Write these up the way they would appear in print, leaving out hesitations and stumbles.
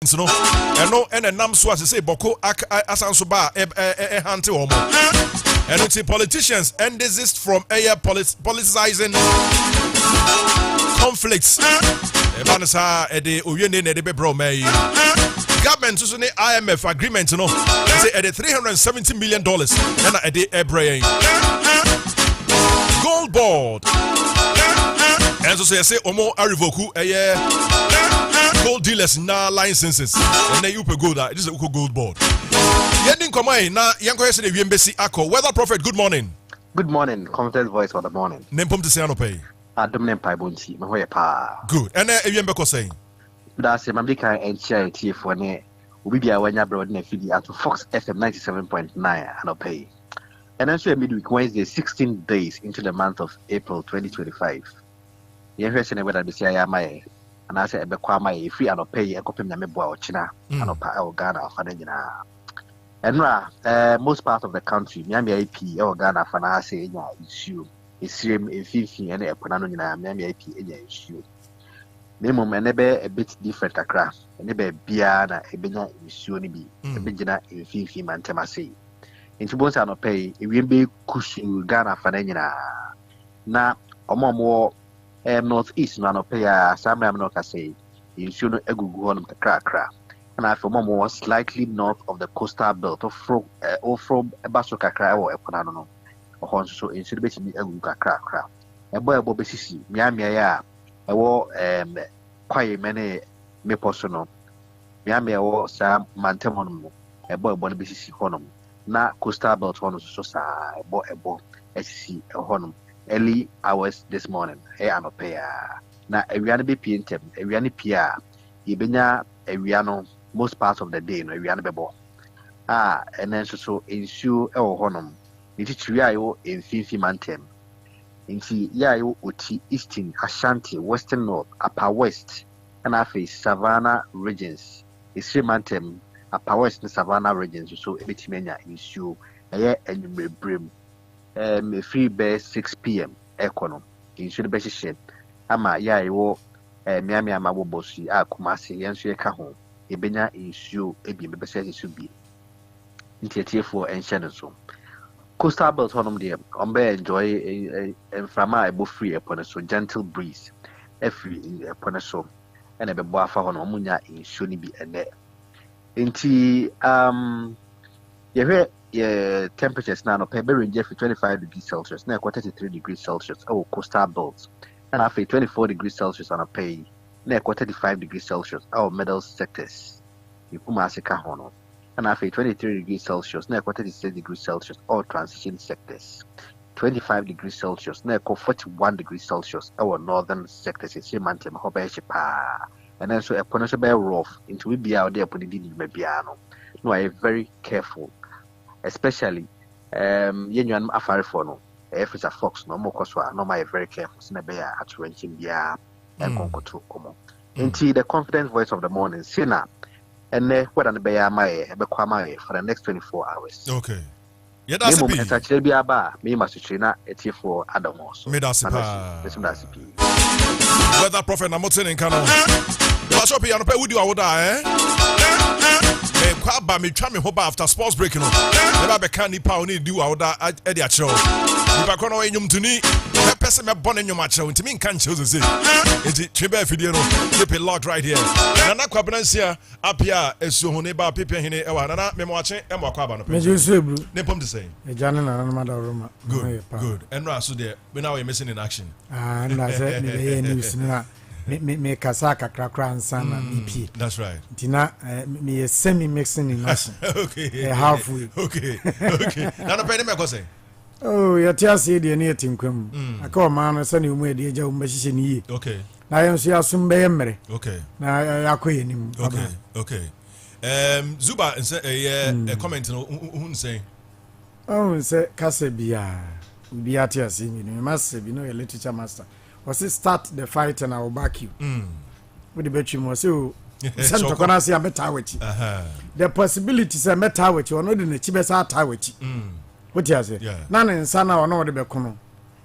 no eno ene nam so as say boko asanso ba hante omo and it's politicians and desist from air politicizing conflicts ebansa ede owiene na ede bebro mai government so ne IMF agreement no say ede $370 million na ede ebrain gold board and so say omo arivoku gold dealers na licenses and then you pay gold this is a gold board yending komai na yanko yesi de wiembesi ako weather prophet good morning confident voice for the morning nempom to say no pay adom nempai bonti me hoye pa good and wiembe ko say that say mamdika enchia TF ne obi bia wanya bro na fidi at Fox FM 97.9 and pay and then so midweek Wednesday 16 days into the month of April 2025 yehwese ne weather be say ya and I said, "Bekwama free and pay a copy of Nameboa or China and or Ghana or Fanagina." And most part of the country, Miami AP or Ghana Fanase issue is same in 50 and a Pananina, Miami AP issue. Minimum and a bit different across, and a Biana, a Bena issue, a Bena in 50 Mantemasi. Into both and pay, it will be cushion Ghana Fanagina. Now, or more. Northeast no pay some am not say you should not go on the crack and I for more slightly north of the coastal belt or from Basoka cry or Eponano or so in should be a crack a boy bobesi Miami ya I wore quite many me personal Miami or Sam Mantemon a boy bonabisi honum na coastal belt honor so sa a boy SC a honum early hours this morning here and pay na ewiane be pntem ewiane pia yebenya ewiano most parts of the day no ewiane bebo and then so ensure e wo honom nti tria yo emfifi mantem nti ya yo oti eastern Ashanti western north upper west and afi savannah regions isri mantem upper west and savannah regions so ebitimenya ensure eye enyumrebrem free by 6 p.m. Econo in should be shed. Ama ya iwo Miami Amabosi Kumasi Yansu Kaho, Ebenya issue Ebi Bessel should be in for and Shannon. Coastal belt honum dear, Ombe enjoy and Frama ebo free upon a so gentle breeze, free upon a so, and a bebafa on Omunya in Shuni be and there. Inti temperatures now pay range for 25 degrees Celsius, now 33 degrees Celsius, coastal belts, and after 24 degrees Celsius on a pay, now 35 degrees Celsius, middle sectors, Yupumasica Hono, and after 23 degrees Celsius, now 36 degrees Celsius, all transition sectors, 25 degrees Celsius, now 41 degrees Celsius, our northern sectors, is Simantem, Hobeshipa, and then so a punishable rough into we be out there putting the Mebiano. No, I am very careful. Especially yenyan afare for no if it's a fox no more coswa no my very careful sina be ya atwenchim bia en konkoto komo nti the confident voice of the morning sina ene whether be ya my be kwa my for the next 24 hours okay yeah that's it me enta bia ba me masuchi na etie for adamos me that's it weather prophet na motin in kano you shop here no pay would you Kwaba me try me hoba after sports break no never be can nipa oni do awda e dia chiro nipa kono we nyum tuni me pese me bone nyum a chiro ntimi nka nche so say enti twebe afidie no keep it locked right here na Kwabena nsia apia esu ho ne ba pepe hene e wa na me mo ache e mo Kwaba no me jesu ebru ne pom de say e jane na na mada roma good and no so there we now we missing in action na say me be news na me kasaka krakra nsana BP. That's right. Tina me semi mixing in action. Okay. Halfway. Okay. Na no pay me ko say. Oh, ya tia say de na tinkwam. Aka o man no say ne umu de ja umba hihye ne yi. Okay. Na yen so ya sum be yemre. Okay. Na yakoye nim. Okay. Zuba say comment no who say. Oh, say kase bia tia say me master bi no your literature master. Was it start the fight and I will back you? With the betray was so Santa Conasi a better with you. The possibilities are better with you, or not in the cheapest art with you. What you say? None in Sana or no the Becono.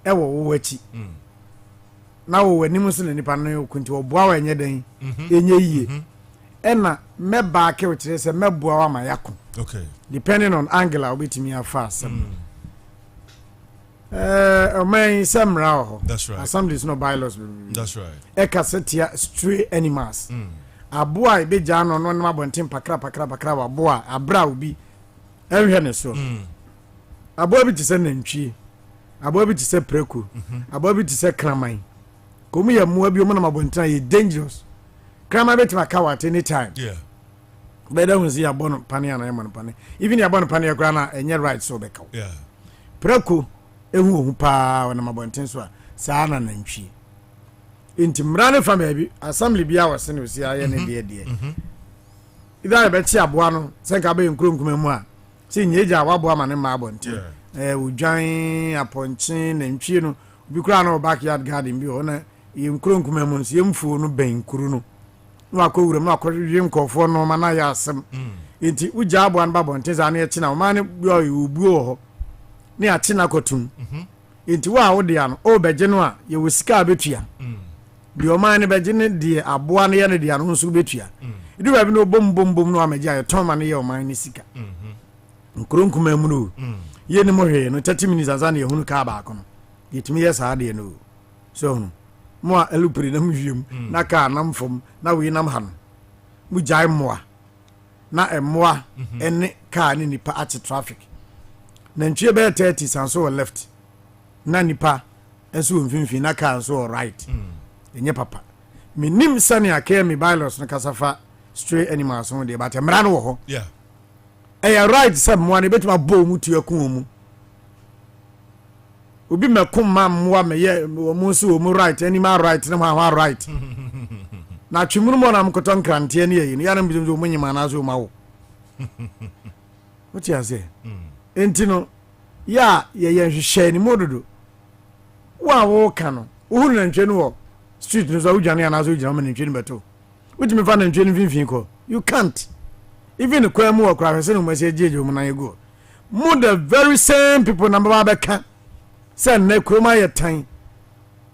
Ever wet you. Now, when you must in the panel, couldn't you bow and yet in ye. ena me back which say me boa wa mayako Okay. depending on angle obetimi afa asem man samra ho That's right. assembly is no bylaws That's right. ekasetia stray animals aboa ibeja no no na abonten pakra aboa abra obi ehwe ne so aboa bi tise nantwie aboa bi tise preku aboa bi tise kraman komu ya mua bi o na abonten ye dangerous kraman betima kawa at any time Yeah. better when see abon pane na yemon pane even ya abon pane kra na enye right so be kaw Yeah. preku ehu ohu pa na abonten so a saa na nantwie inti mrane family bi assembly bi a wose ne osi aye ne de ida be chi aboa no se ka be nkronkuma mu a se nyeja waboa ma ne ma abonten udwan aponchen nantwie no bi kra na backyard garden bi ho na nkronkuma mu so yemfuo no ben kuru no no akowura no akɔhwe nkɔfo no ma na ya asem inti uja aboa no babonten za na echi na ma ne bi obuo ho ne achi na kotum inti wa wo de ano o beje no a ye wosika betua di o man ne beje ne de aboa ne ye ne de ano nso betua idu ba bi no bom no amaja ye ton ma ne ye o man ne sika nkronkuma mu no ye ne mo hwe no 30 minutes anza na ye hunu ka ba akono yetimi ye sa de no so no mo a elupri na mhwiem na ka na mfom na we nam han mu jai moa na emoa ene ka ne nipa at traffic na ntwe be 30 sanso left na nipa enso mfimfi na ka so right enye papa minim sane akaya mi bylaws na kasafa stray animals on de but emra no wo ho Yeah. right some mo ne betuma bo mu tu akun mu obi mekum ma mwa meye mo so mo right animal right na ma right na twimuru mo na mkoto nkrante ne yi ya na mbizum mo nyima na so ma wo what you say entino ya ye hwehwe ni mododo wa wo ka no wo na ntwe no wo street no so udwane ana so gyina ma ntwe no beto wotimi fa na ntwe no finfin ko you can't even the kwam wo kra hwese no mo se jeje mo na yego mo the very same people number ba beka say na kroma ye tan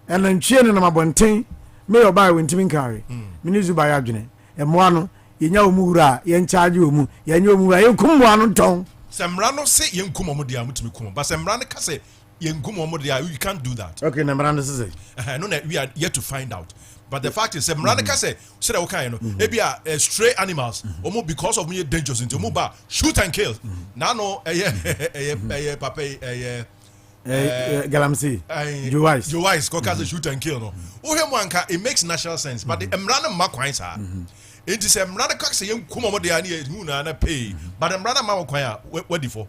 and ntwe no na mabonten me yo ba we ntimi nkare minizu ba ya dwene e mo ano yenya omura ye nchaage omu yenya omura ye kummo ano ton Semra no say yenkum omodia mutimi kum. But semra no ka say yenkum omodia you can't do that. okay na mrando say No, we are yet to find out. But the fact is, semra no ka say that okay no. Maybe stray animals omo because of me dangerous into omo ba shoot and kill. Na no papa galamsi you wise because shoot and kill no. Ohemu anka it makes natural sense but the emra no ma kwan sa. It is a mrana kax young Kumodia and pay, but a mrana Mawaquia, what for?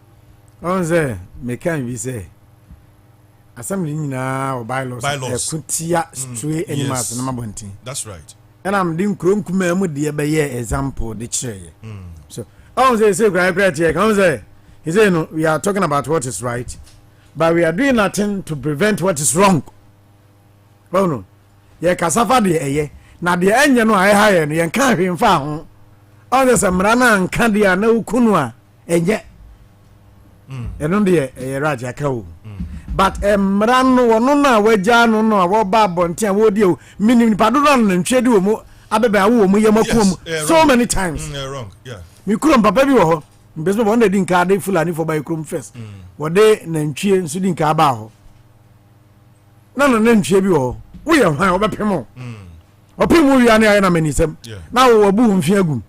On say, me can we say assembly now bylaws kutia stray animals na mabontin. That's right. And I'm doing krom kuma mu de be ye example de chere. So on say great here come say he say no we are talking about what is right but we are doing nothing to prevent what is wrong. Oh no. Ye kasafa de eye na de enye no ai haye no yen ka hwemfa ho on the samra na nka de na ukunu a enye eno de e raja ka o but emra no wono na waja no no wo ba bonte a wo de o minim pado no na ntwe de o mu abeba wo mu yemakom so many times Wrong. Yeah. mi kurom papa bi wo ho mbesmo won de din ka de fulani for by kurom first wo de na ntwe nso din ka ba ho na ntwe bi wo wo ye hwan wo bepemo opimu wi ane na menisem na wo bu mfi agum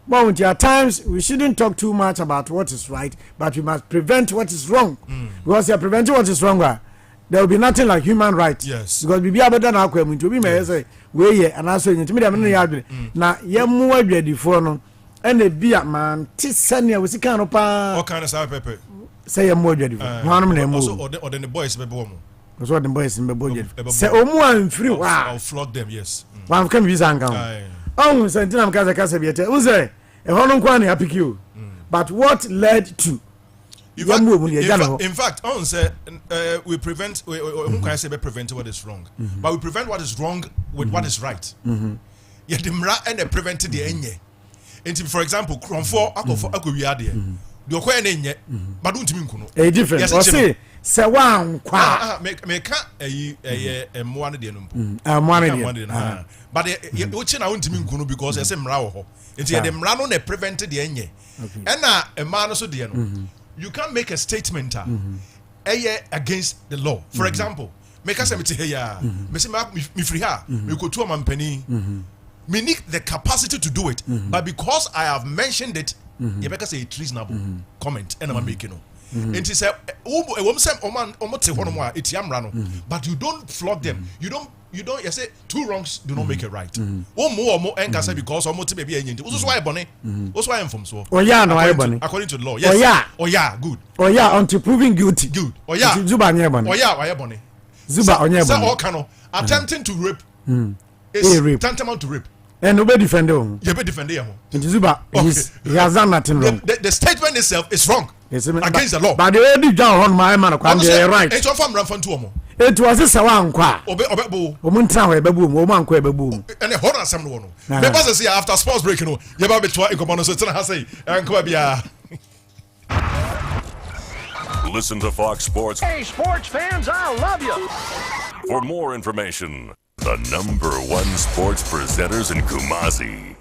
but at times we shouldn't talk too much about what is right but we must prevent what is wrong because you are preventing what is wrong there will be nothing like human right Yes. because bibia beda na akwa mu nti obi me say we ye anaso nyenti me dem na ya adwene na ye mu adwadifo no ene bia man ti sane we sika no pa What kind of sour pepper? say ye mu adwadifo hwanum na mu Also, or the boys be bomo. so the boys in be say omu amfiri wa I'll flog them, yes. wan kam visa anka oh sentina mkaza biete unze e hono kwa na apiki o but what led to in fact on say we prevent we can say prevent what is wrong but we prevent what is wrong with what is right yeah the mra and prevent the enye and for example kronfo akofo akowiade the okwa na enye but don't mean kuno a different or say se wan kwa meka emwa no de no mpo emwa no de but you chi na wontimi nkunu because ese mra wo ho enti de mra no na prevent de enye na emma no so de no you can't make a statement against the law. For example, make us say here, me free her, me go to a mampani. Me need the capacity to do it, but because I have mentioned it, you make us a reasonable comment, and I'm making no. And he said, but you don't flog them. You don't. You say two wrongs do not make it right. More, and can say because almost maybe any. Also, why bonnet? Also, I am from so. Oh yeah, no, I bonnet. According to the law, yes. Oh yeah, good. Oh yeah, until proving guilty. Good. Oh yeah, Zuba near bonnet. Oh yeah, why bonnet? Zuba on your bonnet. All cano attempting to rape. Is tantamount to rape. And nobody defend him. You be defend him. Zuba, he has done nothing wrong. The statement itself is wrong. Against the law. But the only down on my man, right. It's all from Ramfan to it was a sawan kwa. Omuntra we bebu, oman kwa bebu. And a horror some one. Maybe say after sports break, you know, you about to try and so tell say and Kwabena. Listen to Fox Sports. Hey, sports fans, I love you. For more information, the #1 sports presenters in Kumasi.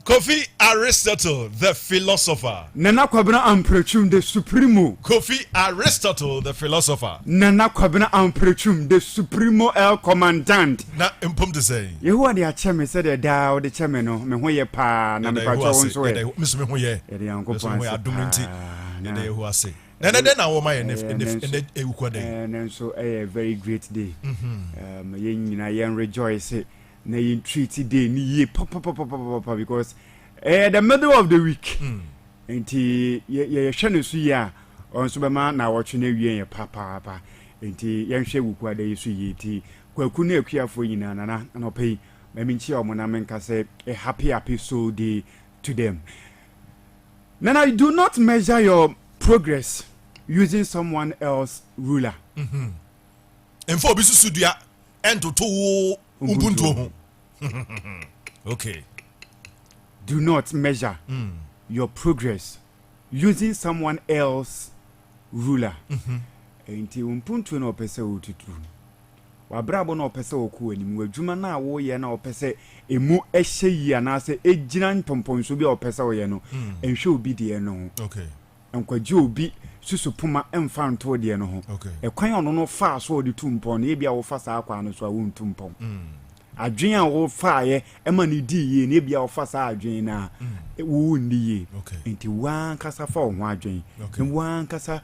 Kofi Aristotle, the philosopher. Nana Kwabena Ampratwum, the Supremo. Kofi Aristotle, the philosopher. Nana Kwabena Ampratwum, the Supremo El Commandant. Na impum to say. You are the chairman, said the Dow, the chairman, no, me who ye pa, na me patrol so. Miss me who ye. The uncle Pan, I do not who I say. Then I will my and so a very great day. Yen rejoice. Na yin treat day ni ye papa because the middle of the week enti ye hwe so ya on so be ma na wo twe na wie papa enti ye hwe wuku ada yesu ye ti kwaku na akuafo nyina na opai ma mi nchi omo na menka say a happy soul day to them. Now I do not measure your progress using someone else's ruler. And for bisu sudua ento to Ubuntu. Okay. Do not measure your progress using someone else's ruler. Enti umpuntu na opese otutu. Wabrabo na opese oku animu adwuma na wo ye na opese emu ehye yi anase ejina ntomponso bi opese wo ye no enhwe obi de no. Okay. Enkwaje obi susupuma emfa nto de no ho. Okay. Ekwan ono no fa so odi tumpon na ebia wo fa sa akwa no so a wo ntumpon. Adwen a wo fa ye ema ni di ye na ebia wo fa sa adwen na wo ndi ye. Enti wan kasa fa wo ho adwen. Ni wan kasa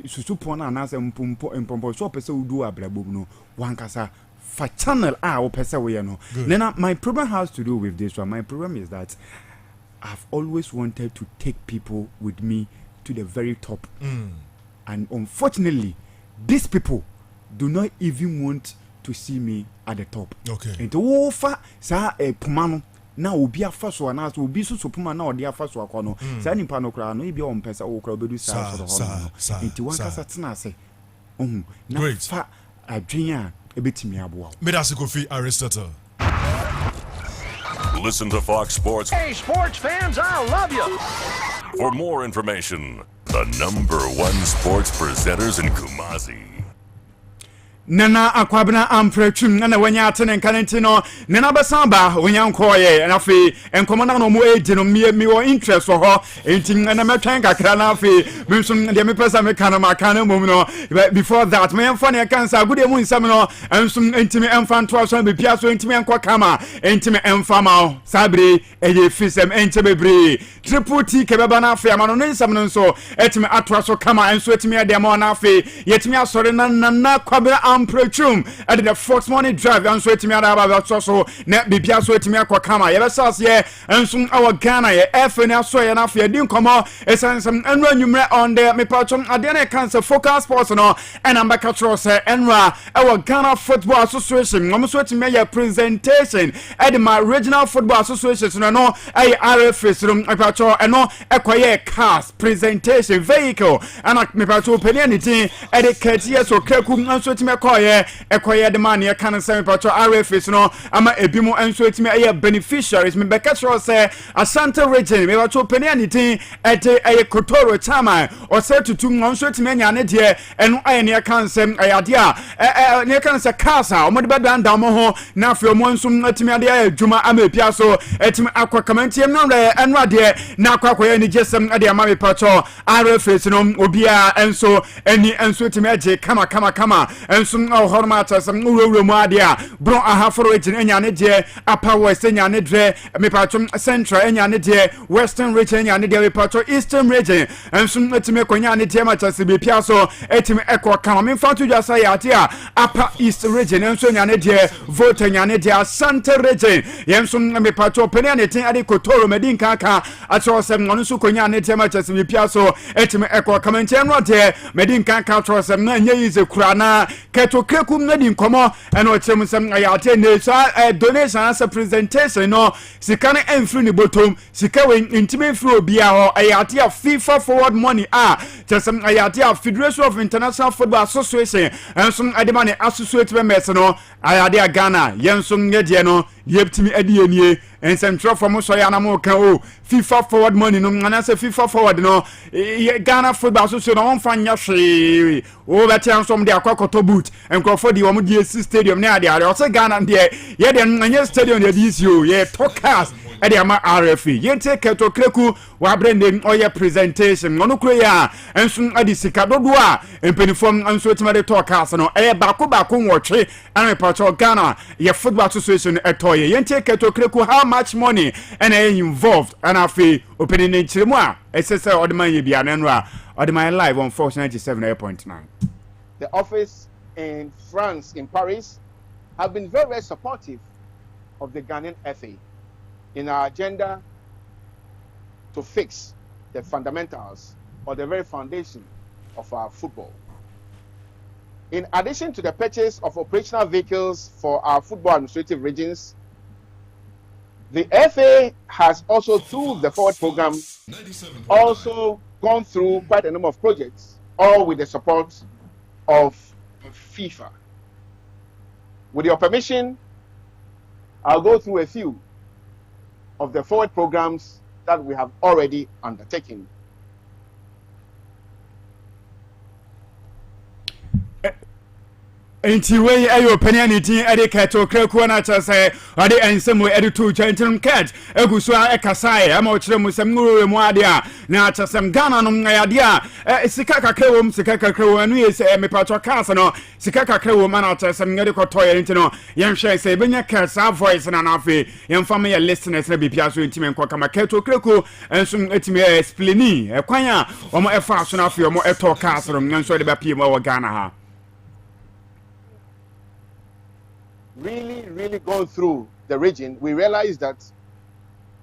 susupon na anase mpompo so pese udu abrabom no wan kasa fa channel a wo pese wo ye no. Now my problem has to do with this one. My problem is that I've always wanted to take people with me to the very top. And unfortunately, these people do not even want to see me at the top. Okay. And to offer sa pumano na obi afa so na so obi so puma na odi afa so akono. Sa nipa no kra no ibi o mpesa wo kra obedu sa so ho. Enti wan kasa tena ase. Na fa adwen a ebetimi aboa. Medasi Kofi Aristotle. Listen to Fox Sports. Hey, sports fans, I love you. For more information, the #1 sports presenters in Kumasi. Nana Kwabena Ampratwum na wanya atene nkanenti no nana basamba wanya nkoye na fe enkomana no mo eje no mi wo interest ho enti na metwen kakra na fe me so de me pesa me kana makana mom no before that me emfa ne kansa gude mu nsam no enso enti me emfa nto so be pia so enti me enko kama enti me emfa ma sabre eye fisem enti bebre triple T kebeba na fe ama no nsam no so enti me atwa so kama enso enti me de ma na fe yetimi asore na nana Kwabena Ampratwum at the Fox Money Drive and so etimi ada so na bibia so etimi akwa kama ye besas ye enso our Ghana ye FN aso ye na fe din komo esansam enra nwumre on the me patchum ade na cancer focus sports no and am back control say enra our Ghana Football Association no so etimi ye presentation at my regional football association no ay RFS rum patcho eno ekoye cars presentation vehicle and me patcho peni anything at the KTS so kreku so etimi koye ekoye de man ye kan say pacho RFS no ama ebimo enso etimi aye beneficiaries me beka sure say Asante region me pacho peni anitin ete aye Kotoro chama o say tutu nso etimi anya ne de eno aye ne kan sem ayade a ne kan say kasa o mo de bedan da mo ho na afi o mo nso etimi ade aye dwuma ama epia so etimi akwa kamantiem no re eno ade na akwa ni jesem ade ama me pacho RFS no obia enso eni enso etimi aje kama enso horma atasem uwuwu mu ade a bro ahaforo region enya ne de upper west enya ne de me pacho central enya ne de western region enya ne de me pacho eastern region enso etimi konya ne de ma chase be pia so etimi ekọ kama me fatu jasa ya ate a upper east region enso enya ne de vote enya ne de Asante region yenso me pacho pene ne tin ade Kotoro medin kaka acho sem no so konya ne de ma chase be pia so etimi ekọ kama nchen no de medin kaka acho sem na nya yize kurana keto krekum na din komo eno chem sem ayate ne sa donation as a presentation no sika ne enfri ni botom sika we intime fri obia ho ayate a FIFA forward money chesem ayate a Federation of International Football Association enso adema ne associate members no ayade a Ghana yenso ngedie no yeptimi adienie ensentro from so ya na mo kan o FIFA forward money no na say FIFA forward no Ghana Football Association no fanya hwe o beti ansom de akwakoto boot enkrofo di wo di stadium ne ade o say Ghana de ye de anya stadium de isi o ye talkers ade ama RFE yente keto kreku wa branding oye presentation no kure ya enso ade sika dodo a empenifom enso etimade talkers no bako nwotwe an pacho Ghana ye Football Association etoye yente keto kreku how much money and involved and afi opening in chiremu esese odman ye bia nenra odman live on Force 97.9. The office in France, in Paris, have been very, very supportive of the Ghanaian FA in our agenda to fix the fundamentals or the very foundation of our football. In addition to the purchase of operational vehicles for our football administrative regions, the FA has also, through the forward program, also gone through quite a number of projects, all with the support of FIFA. With your permission, I'll go through a few of the forward programs that we have already undertaken. Enti we ayo penyanity ade keto kreku na chase ade ensemu ade to chantin cat eguso ekasai ama ochire musem nguru mu ade a na chasem Ghana no ngade a sika kakrewo sika kakrewo anu yese me pacho kasa no sika kakrewo mana chasem ngade kotoye enti no yenhwe se benya kasa voice na nafe yemfa me listeners na bipia so enti me nko kama keto kreku enso etime explaini ekwan a omo efa so na afi omo eto kasa no nso de ba pie mo Ghana ha. Really going through the region, we realized that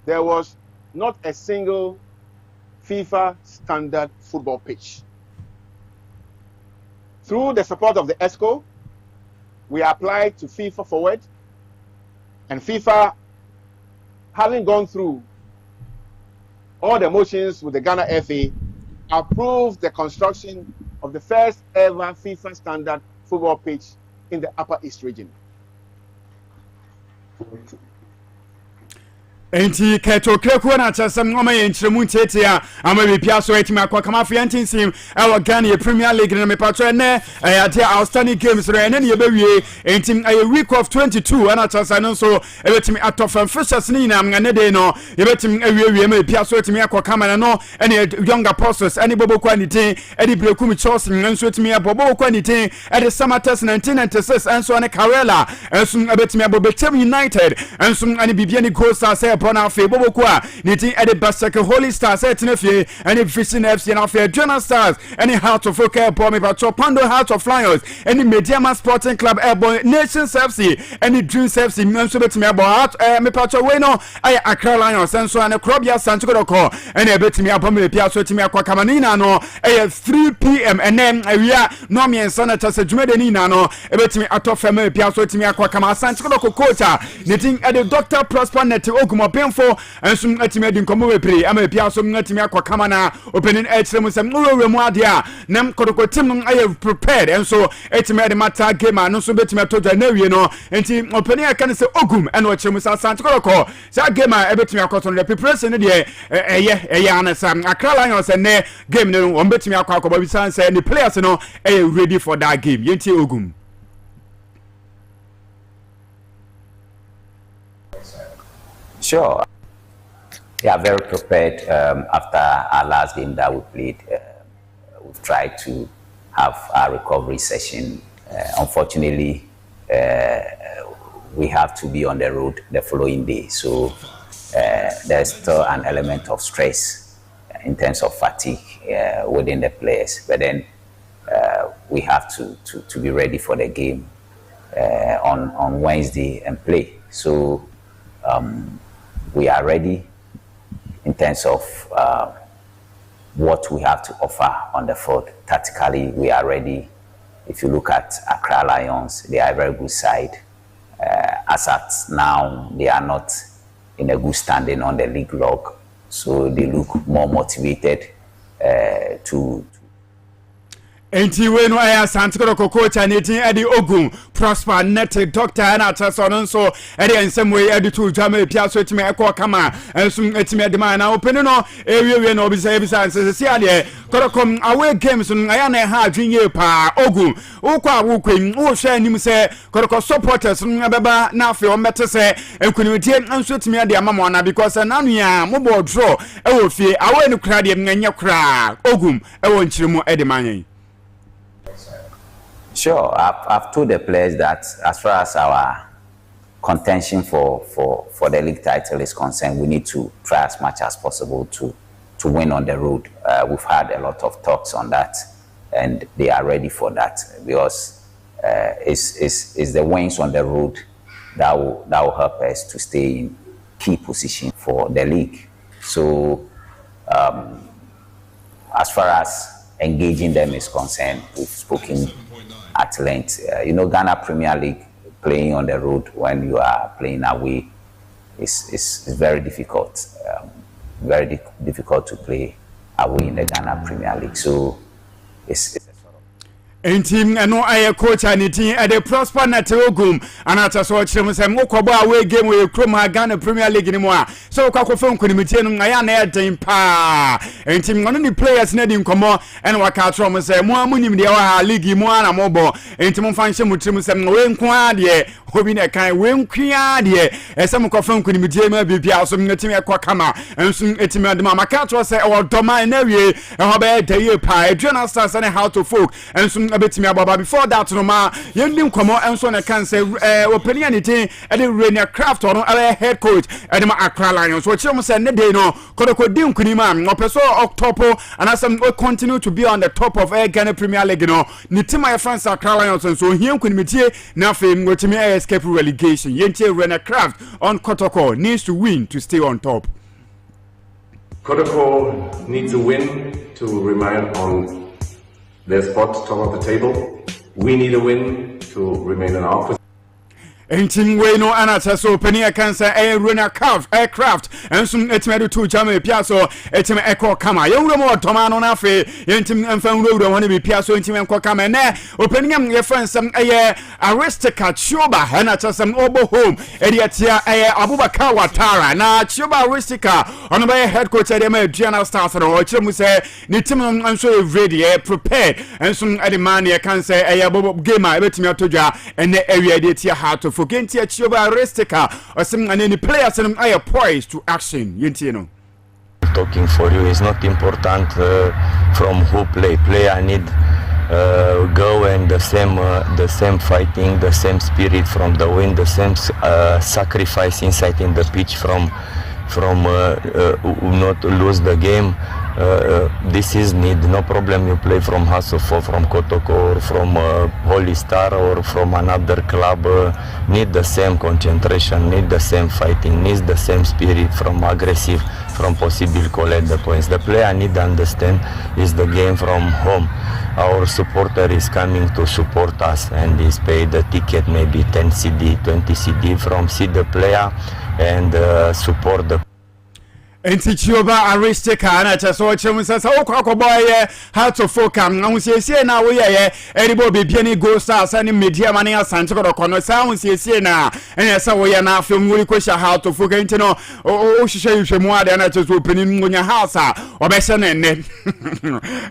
there was not a single FIFA standard football pitch. Through the support of the ESCO, we applied to FIFA Forward, and FIFA, having gone through all the motions with the Ghana FA, approved the construction of the first ever FIFA standard football pitch in the Upper East region. Enti keto kreku na chasem ngoma ye nchiremu ntete a ama bipia so etima akwa kama fi antinsim ewa Ghana Premier League na mepacho ene ade outstanding games re ene ye bewie enti a week of 22 ana chasa no so ebetimi atofan fishers ni na ngane de no ebetimi awie ma bipia so etimi akwa kama no ene young apostles ene bobo kwanite ene brekum Chelsea nso etimi abobo kwanite ene Samatters 1996 enso ene Karela enso ebetimi abobetem United enso ene bibia ni goals say Bona fe bobo a niti ede Basake Holy Stars etinefie any Vision FC na fe Jonah Stars any Heart of Oka Airport me pacho Pando Heart of Lions any Mediama Sporting Club Airborne Nations FC any Dreams FC nso betime abo me pacho we no ay Accra Lions enso ane Krobia Santiago any betime abo me pia so etime akwa kamanina no 3 p.m. and then awia no me ensana chase dwumede ni na no ebetime atofem me pia so etime akwa kama Santiago coach niti ede Dr. Prosper Net Ogumo ɔpemfo nso atimi adi nkɔmmɔ bebree ama pia so atimi akɔ kama na opening ɛkyerɛ mu sɛ wowura mu adeɛ a na kɔtɔkɔtim no ayɛ prepared nso atimi ade mata game a no nso bɛtumi atɔ dwa na awie no nti opening ɛka ne sɛ ogum ɛna ɔkyerɛ mu sɛ asante kɔtɔkɔ saa game a ɛbɛtumi akɔtɔ no the preparation no deɛ ɛyɛ anasa Accra Lions ɛnɛ game no wɔn bɛtumi akɔ akɔbɔ bi san sɛ ne players no ɛyɛ ready for that game yɛntie ogum. Sure. We are very prepared. After our last game that we played, we've tried to have our recovery session. Unfortunately, we have to be on the road the following day. So there's still an element of stress in terms of fatigue within the players. But then we have to be ready for the game on Wednesday and play. So we are ready in terms of what we have to offer on the field. Tactically, we are ready. If you look at Accra Lions, they are a very good side. As at now, they are not in a good standing on the league log, so they look more motivated to Enti we no aya santikoro coach aneti edi ogun prosper net doctor na atso no so edi ensem we edi to dwama pia so etime ekọ kama ensum etime edi ma na openi no ewie no obisa se ade korokom away games no aya na ha adwenye pa ogun ukwa awukwen wo hwe anim se koroko supporters no beba na afi o mete se enkunimtie enso etime ade amamo na because nanu ya mo bo draw e wo fie away no kra de nyanya kra ogun e wo nchiremu edi manyen. Sure, I've told the players that as far as our contention for the league title is concerned, we need to try as much as possible to win on the road. We've had a lot of talks on that, and they are ready for that because it's the wins on the road that will help us to stay in key position for the league. So as far as engaging them is concerned, we've spoken at length. Ghana Premier League, playing on the road when you are playing away is very difficult. Very difficult to play away in the Ghana Premier League. So it's Entim eno aye coach aniti e de prosper na teogum anata so chirem se mokobo away game we krom ha Ghana Premier League ni mo a so kwakofo nkunimitie no aya na eden pa entim ngono ni players na di nkomo ene waka atro se mo amunim de wa league mo ana mo bo entim fa nhye mutrim se we nko ade hobi na kan we nkua ade ese mokofo nkunimitie ma bibia so ntim ekwa kama enso etim ade ma maka atro se e wodoma na wie e ho ba de ye pa Adrian Stars and how to folk enso abetimi ababa before that no ma yendim komo enso na kan say opinion anything e de Renia Craft or head coach e de ma Accra Lions so chirem say ne day no kodokodi nkunima opeso octopo and as we continue to be on the top of Ghana Premier League no ni team my friends Accra Lions so hia nkunimitie na fem ngotimi escape relegation yentie Renia Craft on Kotoko needs to win to stay on top. Kotoko needs to win to remain on their spot top of the table. We need a win to remain in our position. Entim we no anata so penia cancer Renia aircraft and some etime to jama piaso etime ekọ kama yewuro mo toma no na fe entim emfan wuro woni bi piaso entim ekọ kama na openiam ye fansam aristica Chuba anata sam obo home ediatia Abubakar Watara na Chuba aristica ono be head coach de ma Adrian Stars no o chiremu se ni tim nso ready prepared and some edman ye cancer bobo game ebetimi atodwa ene area de tia heart for Genti Chuba aristica or some any players and are poised to action yentino. Talking for you is not important from who play. I need go and the same fighting, the same spirit from the win, the same sacrifice inside in the pitch from not lose the game. This is need, no problem. You play from Hasselhoff, from Kotoko, or from Holy Star, or from another club. Need the same concentration, need the same fighting, need the same spirit from aggressive, from possible collect the points. The player need to understand is the game from home. Our supporter is coming to support us and is paid the ticket maybe 10 CD, 20 CD from see the player and support the enti chioba aristika na cheso chemu sasa okwakoboye how to focus na hunsiesie na wo ye eribo bebie ni go stars ani media mane asante kono sa hunsiesie na enya sa wo ye na afem wuri kwesha how to focus enti no o hihye hwemu ade na cheso opini ngonya house a obehye na enne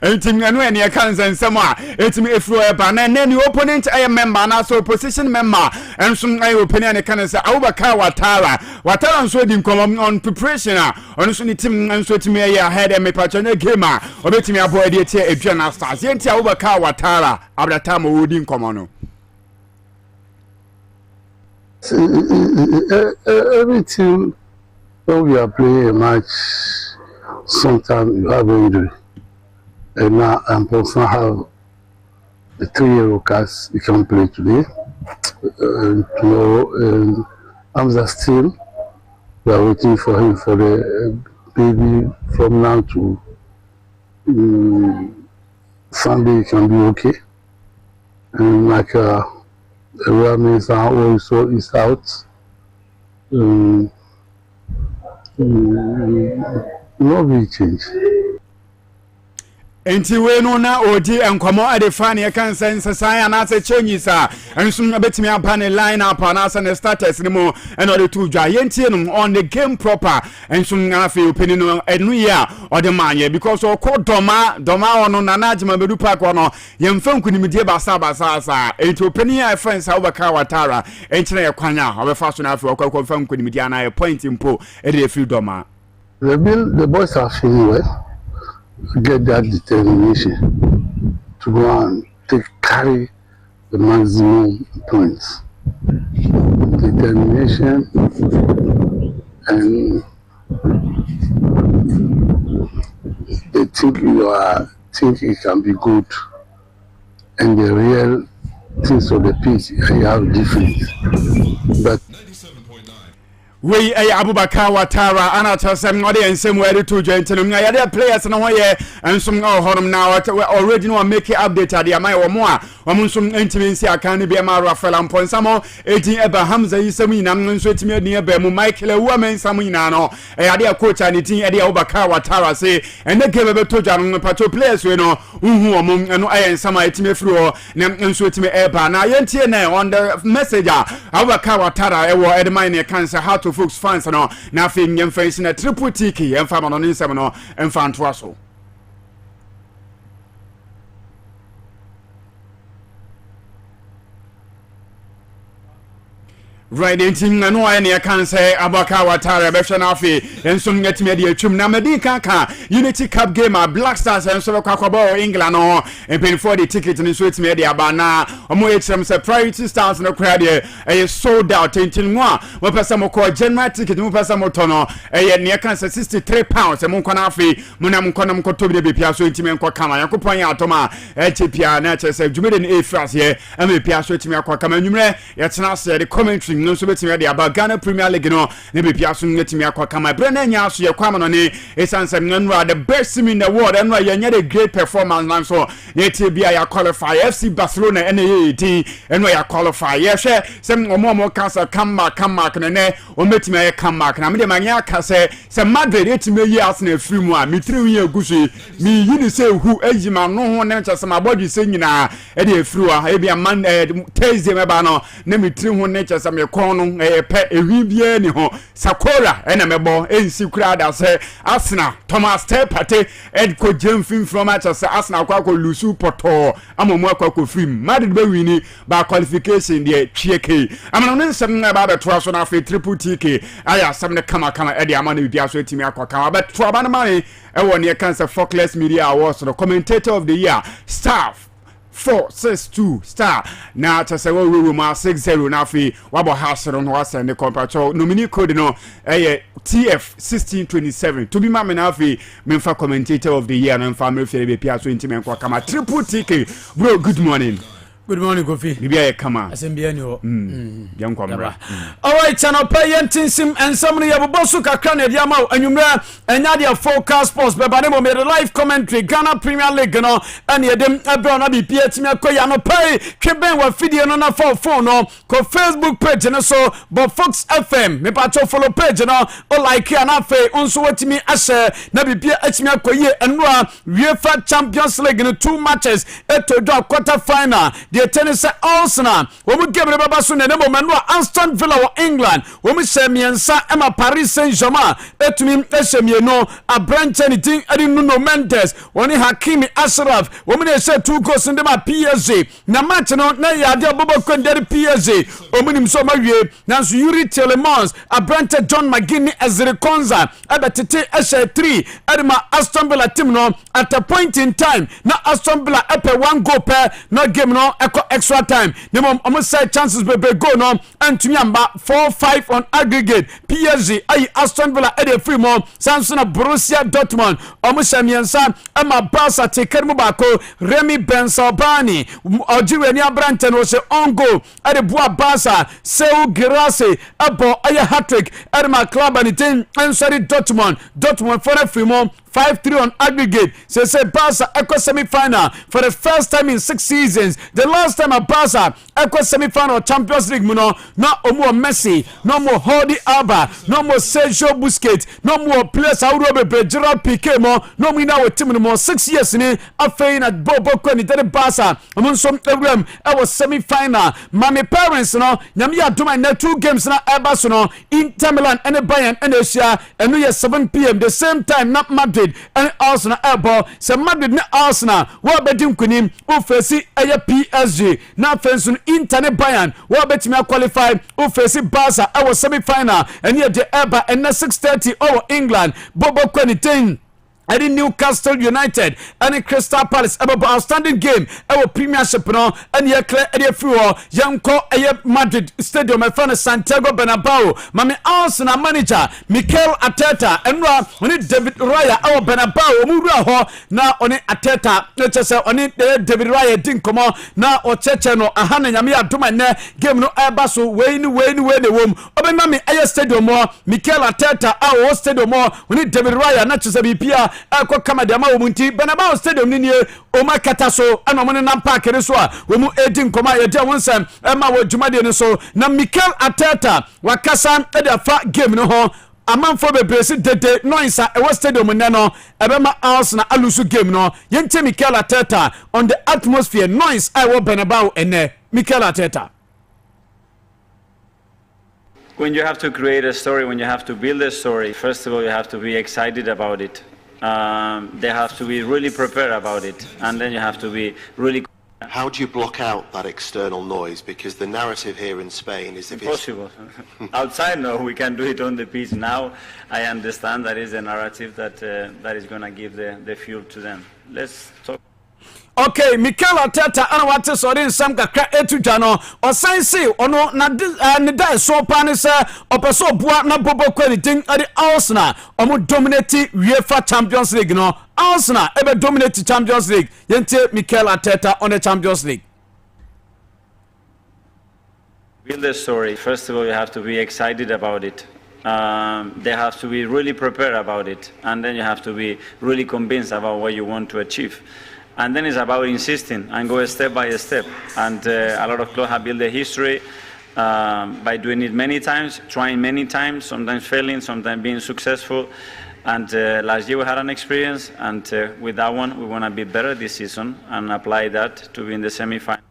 enti ngano ene kan sensem a enti me efro e ba na enne ni opponent aye member na so opposition member enso aye opinion ne kan say Abubakar Watara nso di nkom on preparation a ono so ni team nso timi ya head me patch na game a obetimi abo ade tie edwa na stars yenti Abubakar Watara abdata ma wodi nkom no every team when we are playing a match sometimes you have injury and now I'm also have the 3-year-old cast you can play today tomorrow Hamza's team we are waiting for him for the baby from now to Sunday. It can be okay. And like the Ramis also is out. No big change. enti we no na odi enkomo adefa ne kan sense sai na se changes a enso betimi apa ne line up na se ne starters ne mo and all the two dwa yenti no on the game proper enso na fe opini no enu ya ode manye because o ko doma ono na najima bedu park no yemfa nkunimidie basa sa enti opini ya friends Abubakar Watara enti na ye kwanya obefa so na fe okwa fa nkunimidie na ye point impo e dey free doma the boys are feeling well. Get that determination to go and carry the maximum points. Determination and they think it can be good, and the real things of the pitch you have different. But we Abubakar Watara anata sem ode ensem were to jointino nya ya players no hoye ensom honom na already no make update ade amai wo mo a omunsom entimensi aka ne bia ma Rafael Amponsamo ejin eba Hamza yisam ina nso etimi adi eba mu Michael Awuamen sam ina no ade coach ani tin ade Abubakar Watara say ene game be to jano no pato players we no unhu omum eno ayensam a etimi firi ho ne nso etimi eba na yentie na on the message Abubakar Watara ewo edman ne kan say how to folks fans no na fe nyemfa isi na triple tiki yemfa ma no nsem no emfa ntoa so right entin na no aye ne kan say Abubakar Watara be hwe na afi enso nyetime de atwum na medi kan Unity Cup game a Black Stars enso be kwakwaba England no empin for the ticket ni so etime de aba na omo etrem say Priority Stars no crowd e sold out entin no a we pesa mo ko general ticket mo pesa mo to no e ne kan say £63 e mo nkwa na afi mo na mo nkwa to bi de bepia so etime nkwa kama yakopon ya atoma e chepia na che say dwumede ne e France ye e me pia so etime akwa kama nwumre ye tena say the commentary no so betimi de aba Ghana Premier League no ne bepia so netimi akwa kama bre na nya so ye kwama no ne esansem nwa the best team in the world and ye nya the great performance na so ye tie bia ya qualify FC Barcelona NAET and ya qualify ye hwe sem omo cancer comeback ne o metimi ye comeback na me de manya ka se Madrid etimi yi Arsenal free mu a mitri wi agusu mi yini se hu ejima no ho ne ncha sem abodi se nyina e de free wa e bia man Thursday me ba no ne mitri ho ne ncha sem no pe ehwibie ni ho Sakora ena mebo ensi kura da se Arsenal Thomas Partey ed ko jemfin from Manchester Arsenal kwa ko lusu poto amomu akwa ko film Madrid be wini ba qualification de twieke amana no nsem na ba beto so na fe triple TK aya sam ne kama ede amana bia so etimi akwa kama beto aba na mane e won ye cancer Focus Media Awards the commentator of the year staff 462 star na tasewo ruru ma 60 na fi wabo hasro no wasa ne compacho nominee code no TF 1627 to be ma me na fi memfa commentator of the year na mfa me fere be pia so intime kwa kama triple TK bro good morning Good morning, Kofi. Bibia kama. Asembiani. Yankwa mra. All right, channel pay yentinsim and somebody yabosu kakra na diama anwumra enya dia focus sports be bane mo me live commentary Ghana Premier League no and yedem ebro na bi pia timi akoya no pay tweben wa video no na phone no ko Facebook page no so but Fox FM me pa to follow page no o like ya na fe onso watimi ahye na bi pia atimi akoye enua UEFA Champions League no 2 matches eto do quarter final the tennis Arsenal wo mu game baba so ne mo manua Aston Villa of England wo mu shemiensa ema Paris Saint-Germain etumi eshemieno abranche ni tin adi Nuno Mendes woni Hakimi Ashraf wo mu ne she 2 goals in ma PSG na match no na ya de bobo kwendere PSG o mu nim so mawie na so Yuri Tielemans abranche John McGinn Ezri Konza abetete eshe 3 adi ma Aston Villa team no at a point in time na Aston Villa epe 1 goal per no game no echo extra time nemo almost say chances be go no antumi amba 4-5 on aggregate PSG ay Aston Villa e dey free mo Samson Borussia Dortmund almost miensa ama Barca take mu bako Remy Bensalbani Algeria ni abrante no se on goal e dey boa Barca Seu Girassi abo ay hat-trick e ma club and ten answer Dortmund for a free mo 5-3 on aggregate. Say Barca equal semi-final for the first time in 6 seasons. The last time a Barca equal semi-final Champions League, no more Messi, no more Jordi Alba, no more Sergio Busquets, no more players how Robert Gerard Piqué more, no more now team no more 6 years in a fain at Bobo Kwani the Barca. Among some program I was semi-final. My parents no, Nyamia do my 2 games na Airbus no, Inter Milan and Bayern and Asia and we 7 p.m. the same time not Madrid and Arsenal airball se Madrid ne Arsenal wo bedim kunim o fesi eye PSG na fensun Inter ne Bayern wo betimi qualify o fesi Barca I was semi final and here the airball and 6:30 over England Bobo Kwanitin Any Newcastle United, any Crystal Palace, about outstanding game, our Premiership, no, and ye clear any few, Yanko, Madrid Stadium, my friend Santiago Bernabeu, Mami Arsenal manager, Mikel Arteta, and when it David Raya, our Bernabeu, Muraho, now on it Arteta, let's just say on it David Raya didn't come on, now or Checheno, a hand and Yamia to my neck, game no Airbasu, Wayne, the womb, Oben Mami, Air Stadium more, Mikel Arteta, our Stadium more, when it David Raya, not just a BPR. Ako kama de ma omunti Bernabeu Stadium ni nie o ma kataso ana mo ne nam park re so a we mu edin koma ye de wonsam e ma wo dwumade ne so na Mikel Arteta wakasa e da fa game no ho amanfo bebresi dede noisa e wo stadium ne no e be ma Arsenal alusu game no yente Mikel Arteta on the atmosphere noise I wo Bernabeu ene Mikel Arteta. When you have to create a story, when you have to build a story, first of all, you have to be excited about it. They have to be really prepared about it. And then you have to be really... How do you block out that external noise? Because the narrative here in Spain is... Impossible. Outside, no, we can do it on the pitch. Now, I understand that is a narrative that, that is going to give the fuel to them. Let's talk... Okay, Mikel Arteta ana wate so den sam kakra etudwa no osanse ono na ne da so pa ne se opeso boa na bobo kwani tin ade Arsenal omo dominate UEFA Champions League no Arsenal ebe dominate Champions League yente Mikel Arteta on the Champions League. Build the story. First of all, you have to be excited about it. They have to be really prepared about it, and then you have to be really convinced about what you want to achieve. And then it's about insisting and go step by step. And a lot of clubs have built a history by doing it many times, trying many times, sometimes failing, sometimes being successful. And last year we had an experience, and with that one we want to be better this season and apply that to be in the semi-final.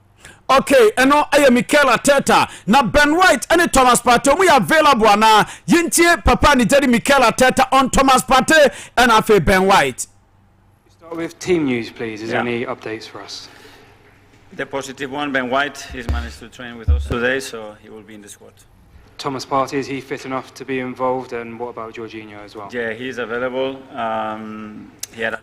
Okay, and no, I am Mikel Arteta. Now Ben White and Thomas Partey, we are available now. Yintie Papa ni Jerry Mikel Arteta on Thomas Partey and I Ben White. With team news, please. Is there any updates for us? The positive one, Ben White, he's managed to train with us today, so he will be in the squad. Thomas Partey, is he fit enough to be involved? And what about Jorginho as well? Yeah, he's available. He had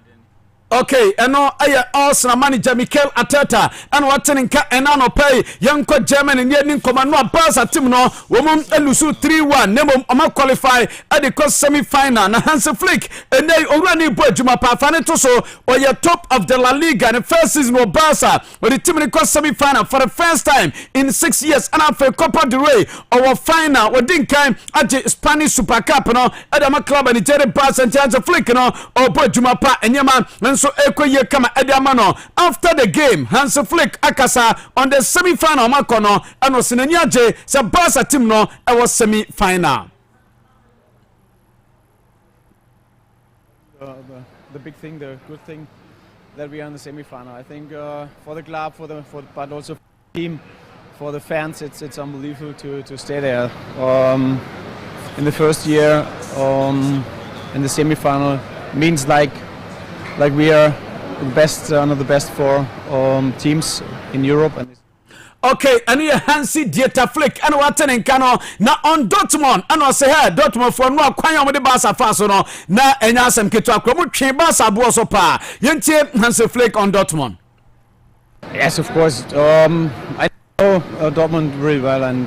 Okay, eno aye Arsenal manager Mikel Arteta and wateninka enano pay yanko Germany ne ni komano Barca team no womum elusu 3-1 nemo oma qualify at the cross semi-final na Hansi Flick enei owrani bo adwuma pa fa ne to so oye top of the La Liga the first season of Barca with the team in cross semi-final for the first time in 6 years and after Copa del Rey our final wedinkan at the Spanish Super Cup no at the club and the Barca and Hansi Flick no obo adwuma pa enyama so ekoye kama ediamano after the game Hansi Flick akasa on the semi-final makono ano sinanyaje se Barca team no e was semi-final. The big thing, the good thing that we are in the semi-final. I think for the club, but also for the team, for the fans, it's unbelievable to stay there. In the first year, in the semi-final means like we are the best, one of the best four teams in Europe. And okay, and here Hansi Dieter Flick and watching Kano na on Dortmund and I say hey Dortmund for no kwanya with the Barca fans no na enya sem keto akromo twen Barca bo so pa yentie Hansi Flick on Dortmund. Yes, of course. I know Dortmund really well, and